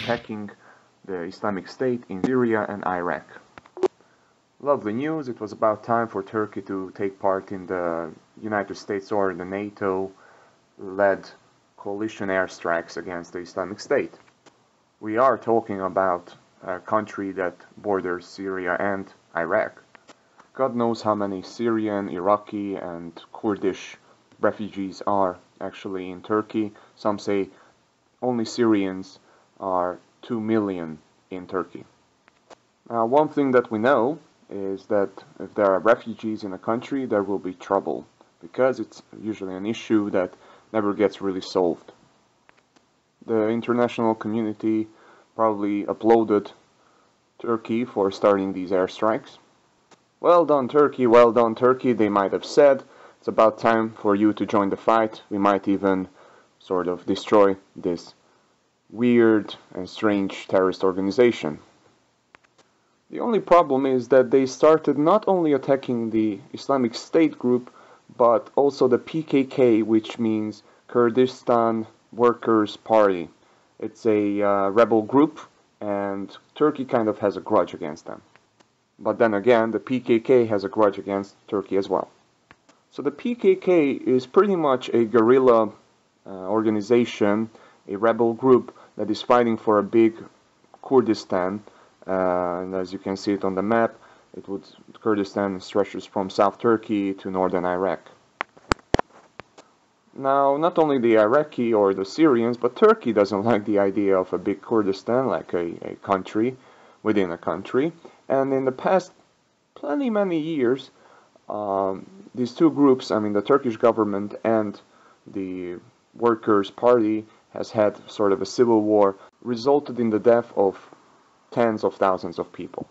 attacking the Islamic State in Syria and Iraq. Lovely news, it was about time for Turkey to take part in the United States or the NATO-led coalition airstrikes against the Islamic State. We are talking about a country that borders Syria and Iraq. God knows how many Syrian, Iraqi and Kurdish refugees are actually in Turkey. Some say only Syrians are 2 million in Turkey. Now, one thing that we know is that if there are refugees in a country, there will be trouble, because it's usually an issue that never gets really solved. The international community probably applauded Turkey for starting these airstrikes. Well done, Turkey, they might have said. It's about time for you to join the fight. We might even sort of destroy this weird and strange terrorist organization. The only problem is that they started not only attacking the Islamic State group, but also the PKK, which means Kurdistan Workers' Party. It's a rebel group, and Turkey kind of has a grudge against them. But then again, the PKK has a grudge against Turkey as well. So the PKK is pretty much a guerrilla organization, a rebel group that is fighting for a big Kurdistan. And as you can see it on the map, Kurdistan stretches from South Turkey to northern Iraq. Now, not only the Iraqi or the Syrians, but Turkey doesn't like the idea of a big Kurdistan, like a country within a country. And in the past many years, these two groups, I mean the Turkish government and the Workers' Party, has had sort of a civil war, resulted in the death of tens of thousands of people.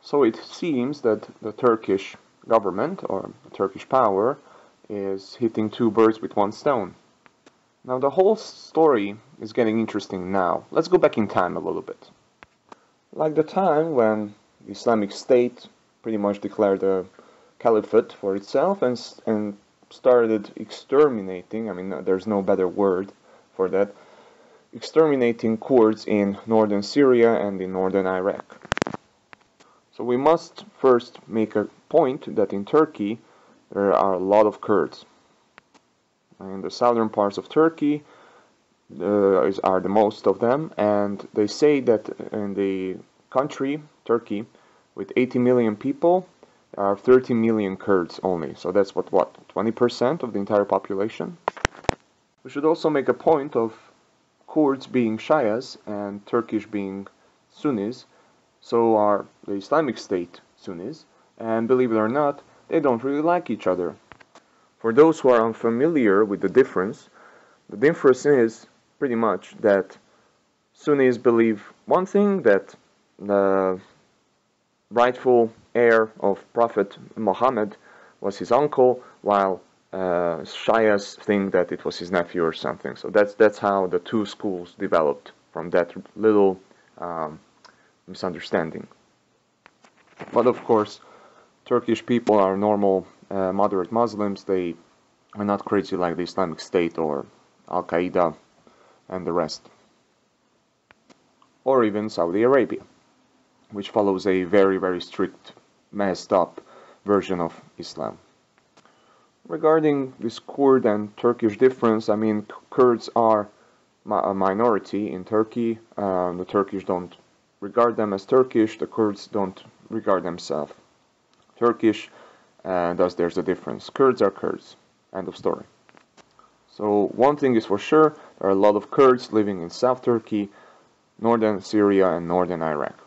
So it seems that the Turkish government, or the Turkish power, is hitting two birds with one stone. Now the whole story is getting interesting now. Let's go back in time a little bit. Like the time when the Islamic State pretty much declared a caliphate for itself and started exterminating, I mean there's no better word for that, exterminating Kurds in northern Syria and in northern Iraq. So we must first make a point that in Turkey there are a lot of Kurds. In the southern parts of Turkey are the most of them, and they say that in the country, Turkey, with 80 million people, there are 30 million Kurds only. So that's what 20% of the entire population? We should also make a point of Kurds being Shias and Turkish being Sunnis, so are the Islamic State Sunnis, and believe it or not, they don't really like each other. For those who are unfamiliar with the difference is pretty much that Sunnis believe one thing, that the rightful heir of Prophet Muhammad was his uncle, while Shias think that it was his nephew or something. So that's how the two schools developed, from that little misunderstanding. But of course, Turkish people are normal, moderate Muslims. They are not crazy like the Islamic State or Al-Qaeda and the rest. Or even Saudi Arabia, which follows a very, very strict, messed up version of Islam. Regarding this Kurd and Turkish difference, I mean, Kurds are a minority in Turkey. The Turkish don't regard them as Turkish, the Kurds don't regard themselves Turkish, and thus there's a difference. Kurds are Kurds. End of story. So one thing is for sure, there are a lot of Kurds living in South Turkey, northern Syria and northern Iraq.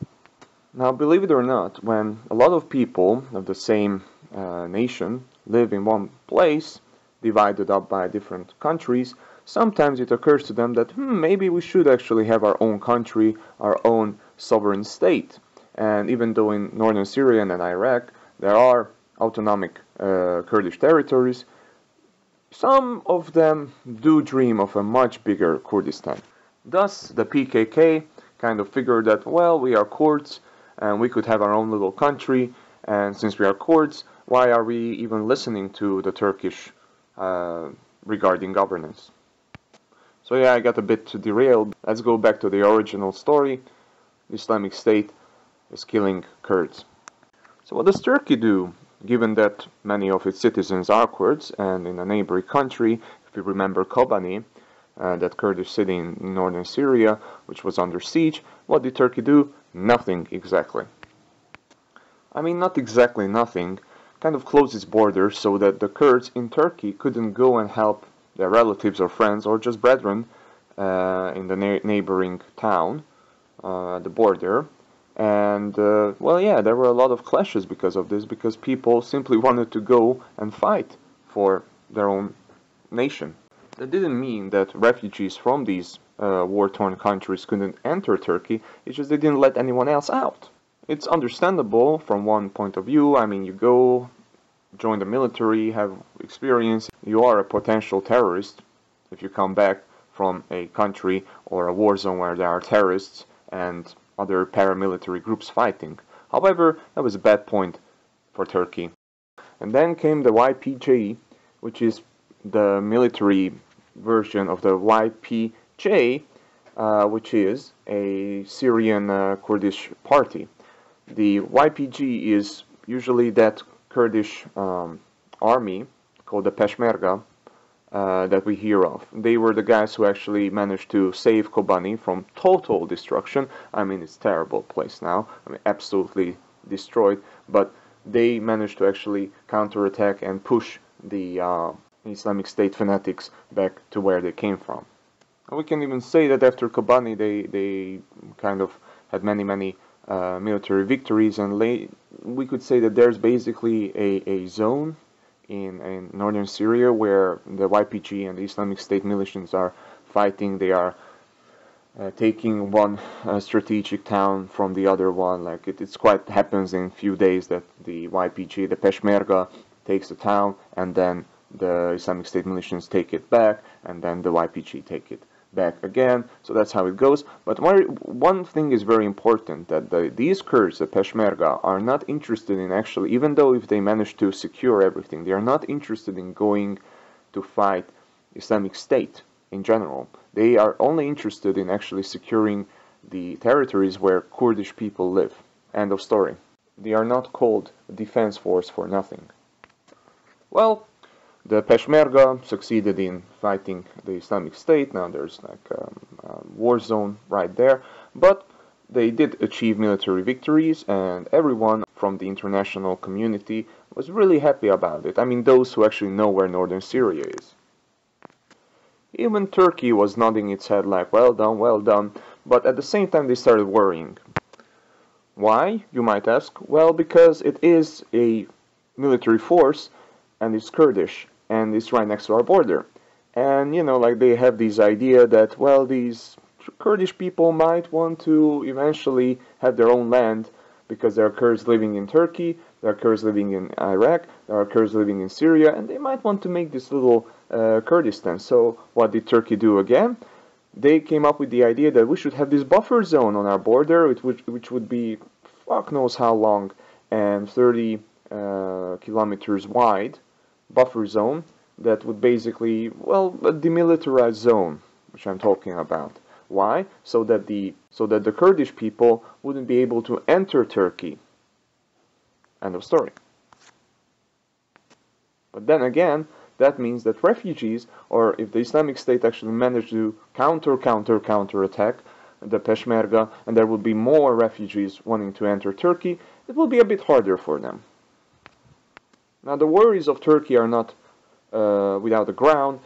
Now, believe it or not, when a lot of people of the same nation live in one place, divided up by different countries, sometimes it occurs to them that maybe we should actually have our own country, our own sovereign state. And even though in northern Syria and Iraq there are autonomic Kurdish territories, some of them do dream of a much bigger Kurdistan. Thus, the PKK kind of figured that, well, we are Kurds and we could have our own little country, and since we are Kurds, why are we even listening to the Turkish regarding governance? So yeah, I got a bit derailed. Let's go back to the original story. The Islamic State is killing Kurds. So what does Turkey do, given that many of its citizens are Kurds, and in a neighboring country, if you remember Kobani, that Kurdish city in northern Syria, which was under siege, what did Turkey do? Nothing exactly. I mean, not exactly nothing, kind of closed its borders so that the Kurds in Turkey couldn't go and help their relatives or friends or just brethren in the neighboring town, the border. And, well, yeah, there were a lot of clashes because of this, because people simply wanted to go and fight for their own nation. That didn't mean that refugees from these war-torn countries couldn't enter Turkey, it's just they didn't let anyone else out. It's understandable from one point of view. I mean, you go, join the military, have experience, you are a potential terrorist if you come back from a country or a war zone where there are terrorists and other paramilitary groups fighting. However, that was a bad point for Turkey. And then came the YPG, which is the military version of the YPJ, which is a Syrian Kurdish party. The YPG is usually that Kurdish army called the Peshmerga that we hear of. They were the guys who actually managed to save Kobani from total destruction. I mean, it's a terrible place now. I mean, absolutely destroyed. But they managed to actually counterattack and push the Islamic State fanatics back to where they came from. And we can even say that after Kobani, they kind of had many military victories, and we could say that there's basically a zone in northern Syria where the YPG and the Islamic State militias are fighting. They are taking one strategic town from the other one. Like it's quite happens in few days that the YPG, the Peshmerga, takes the town, and then the Islamic State militias take it back, and then the YPG take it back again. So that's how it goes. But one thing is very important, that these Kurds, the Peshmerga, are not interested in actually, even though if they manage to secure everything, they are not interested in going to fight Islamic State in general. They are only interested in actually securing the territories where Kurdish people live. End of story. They are not called defense force for nothing. Well, the Peshmerga succeeded in fighting the Islamic State. Now there's like a war zone right there. But they did achieve military victories, and everyone from the international community was really happy about it. I mean, those who actually know where northern Syria is. Even Turkey was nodding its head like, well done, well done. But at the same time, they started worrying. Why, you might ask? Well, because it is a military force, and it's Kurdish, and it's right next to our border. And, you know, like they have this idea that, well, these Kurdish people might want to eventually have their own land because there are Kurds living in Turkey, there are Kurds living in Iraq, there are Kurds living in Syria, and they might want to make this little Kurdistan. So what did Turkey do again? They came up with the idea that we should have this buffer zone on our border, which would be fuck knows how long and 30 kilometers wide buffer zone that would basically, well, a demilitarized zone, which I'm talking about. Why? So that the Kurdish people wouldn't be able to enter Turkey. End of story. But then again, that means that refugees, or if the Islamic State actually managed to counterattack the Peshmerga, and there will be more refugees wanting to enter Turkey, it will be a bit harder for them. Now, the worries of Turkey are not without the ground.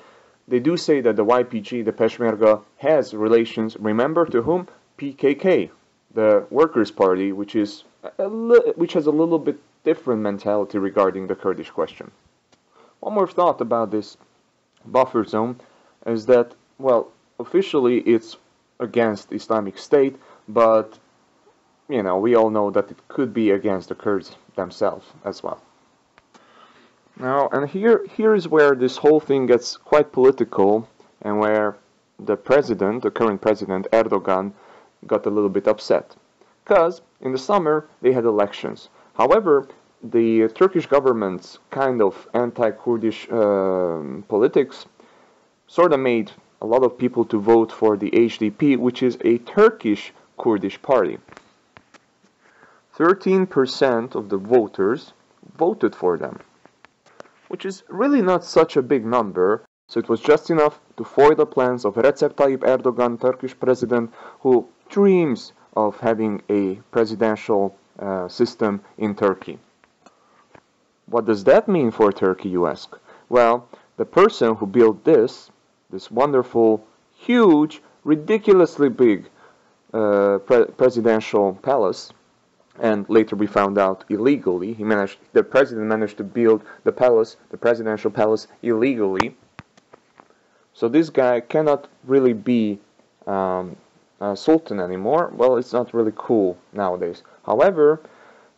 They do say that the YPG, the Peshmerga, has relations, remember, to whom? PKK, the Workers' Party, which has a little bit different mentality regarding the Kurdish question. One more thought about this buffer zone is that, well, officially it's against Islamic State, but, you know, we all know that it could be against the Kurds themselves as well. Now, and here is where this whole thing gets quite political, and where the current president, Erdogan, got a little bit upset. Because in the summer, they had elections. However, the Turkish government's kind of anti-Kurdish politics sort of made a lot of people to vote for the HDP, which is a Turkish Kurdish party. 13% of the voters voted for them, which is really not such a big number, so it was just enough to foil the plans of Recep Tayyip Erdogan, Turkish president, who dreams of having a presidential system in Turkey. What does that mean for Turkey, you ask? Well, the person who built this wonderful, huge, ridiculously big presidential palace, and later we found out illegally, the president managed to build the presidential palace illegally. So this guy cannot really be a sultan anymore. Well, it's not really cool nowadays. However,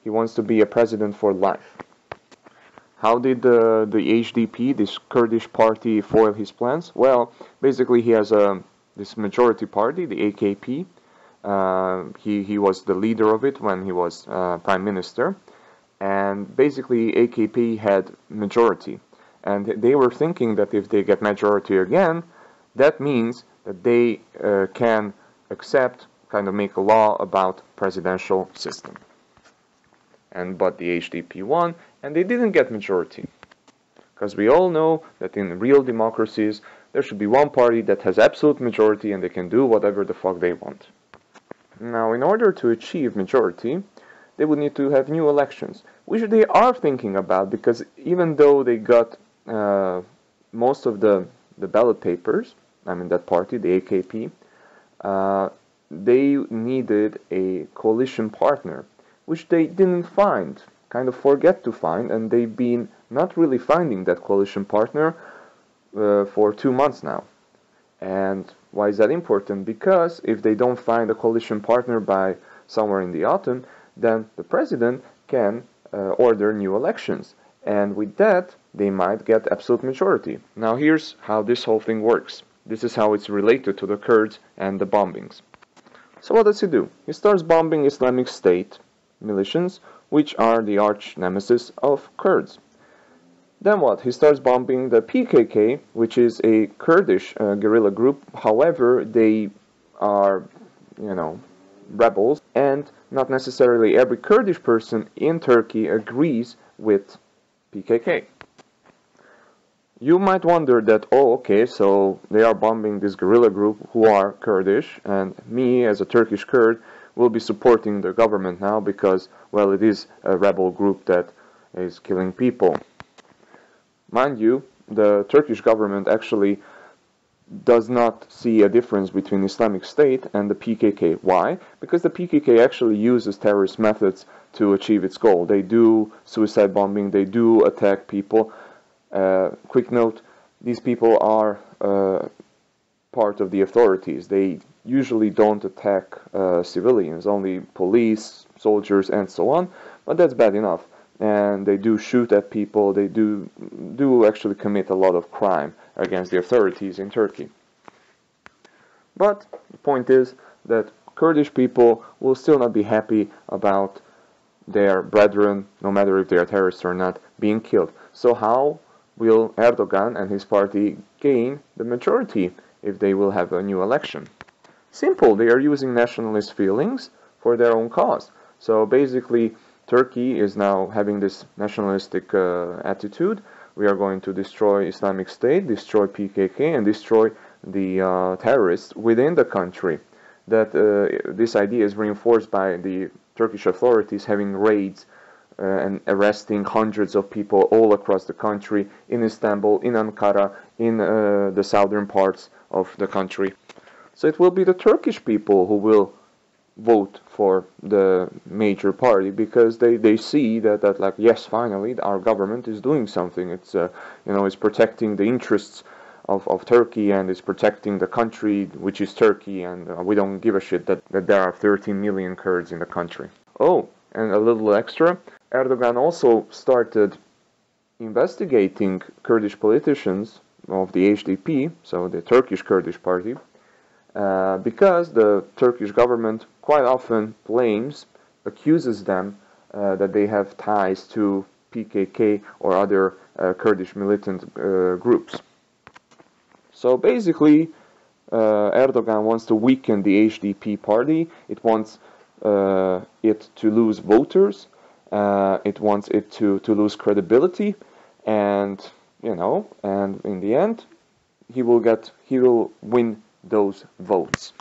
he wants to be a president for life. How did the HDP, this Kurdish party, foil his plans? Well, basically he has this majority party, the AKP. He was the leader of it when he was prime minister, and basically AKP had majority, and they were thinking that if they get majority again, that means that they can accept, kind of make a law about presidential system. But the HDP won, and they didn't get majority, because we all know that in real democracies there should be one party that has absolute majority and they can do whatever the fuck they want. Now, in order to achieve majority, they would need to have new elections, which they are thinking about, because even though they got most of the ballot papers, that party, the AKP, they needed a coalition partner, which they didn't find, kind of forget to find, and they've been not really finding that coalition partner for 2 months now. And why is that important? Because if they don't find a coalition partner by somewhere in the autumn, then the president can order new elections. And with that, they might get absolute majority. Now here's how this whole thing works. This is how it's related to the Kurds and the bombings. So what does he do? He starts bombing Islamic State militias, which are the arch nemesis of Kurds. Then what? He starts bombing the PKK, which is a Kurdish guerrilla group. However, they are, rebels, and not necessarily every Kurdish person in Turkey agrees with PKK. You might wonder that, okay, so they are bombing this guerrilla group who are Kurdish, and me as a Turkish Kurd will be supporting the government now because, well, it is a rebel group that is killing people. Mind you, the Turkish government actually does not see a difference between Islamic State and the PKK. Why? Because the PKK actually uses terrorist methods to achieve its goal. They do suicide bombing, they do attack people. Quick note, these people are part of the authorities. They usually don't attack civilians, only police, soldiers, and so on, but that's bad enough. And they do shoot at people, they do actually commit a lot of crime against the authorities in Turkey. But the point is that Kurdish people will still not be happy about their brethren, no matter if they are terrorists or not, being killed. So how will Erdogan and his party gain the majority if they will have a new election? Simple, they are using nationalist feelings for their own cause. So basically, Turkey is now having this nationalistic attitude. We are going to destroy Islamic State, destroy PKK, and destroy the terrorists within the country. That this idea is reinforced by the Turkish authorities having raids and arresting hundreds of people all across the country, in Istanbul, in Ankara, in the southern parts of the country. So it will be the Turkish people who will vote for the major party, because they see that like, yes, finally our government is doing something. It's it's protecting the interests of Turkey, and it's protecting the country, which is Turkey, and we don't give a shit that there are 13 million Kurds in the country. Oh, and a little extra, Erdogan also started investigating Kurdish politicians of the HDP, so the Turkish Kurdish party, because the Turkish government quite often accuses them that they have ties to PKK or other Kurdish militant groups. So basically, Erdogan wants to weaken the HDP party. It wants it to lose voters. It wants it to lose credibility, and and in the end, he will win those votes.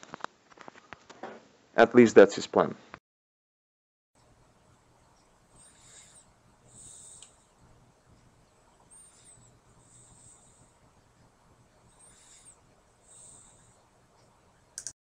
At least that's his plan.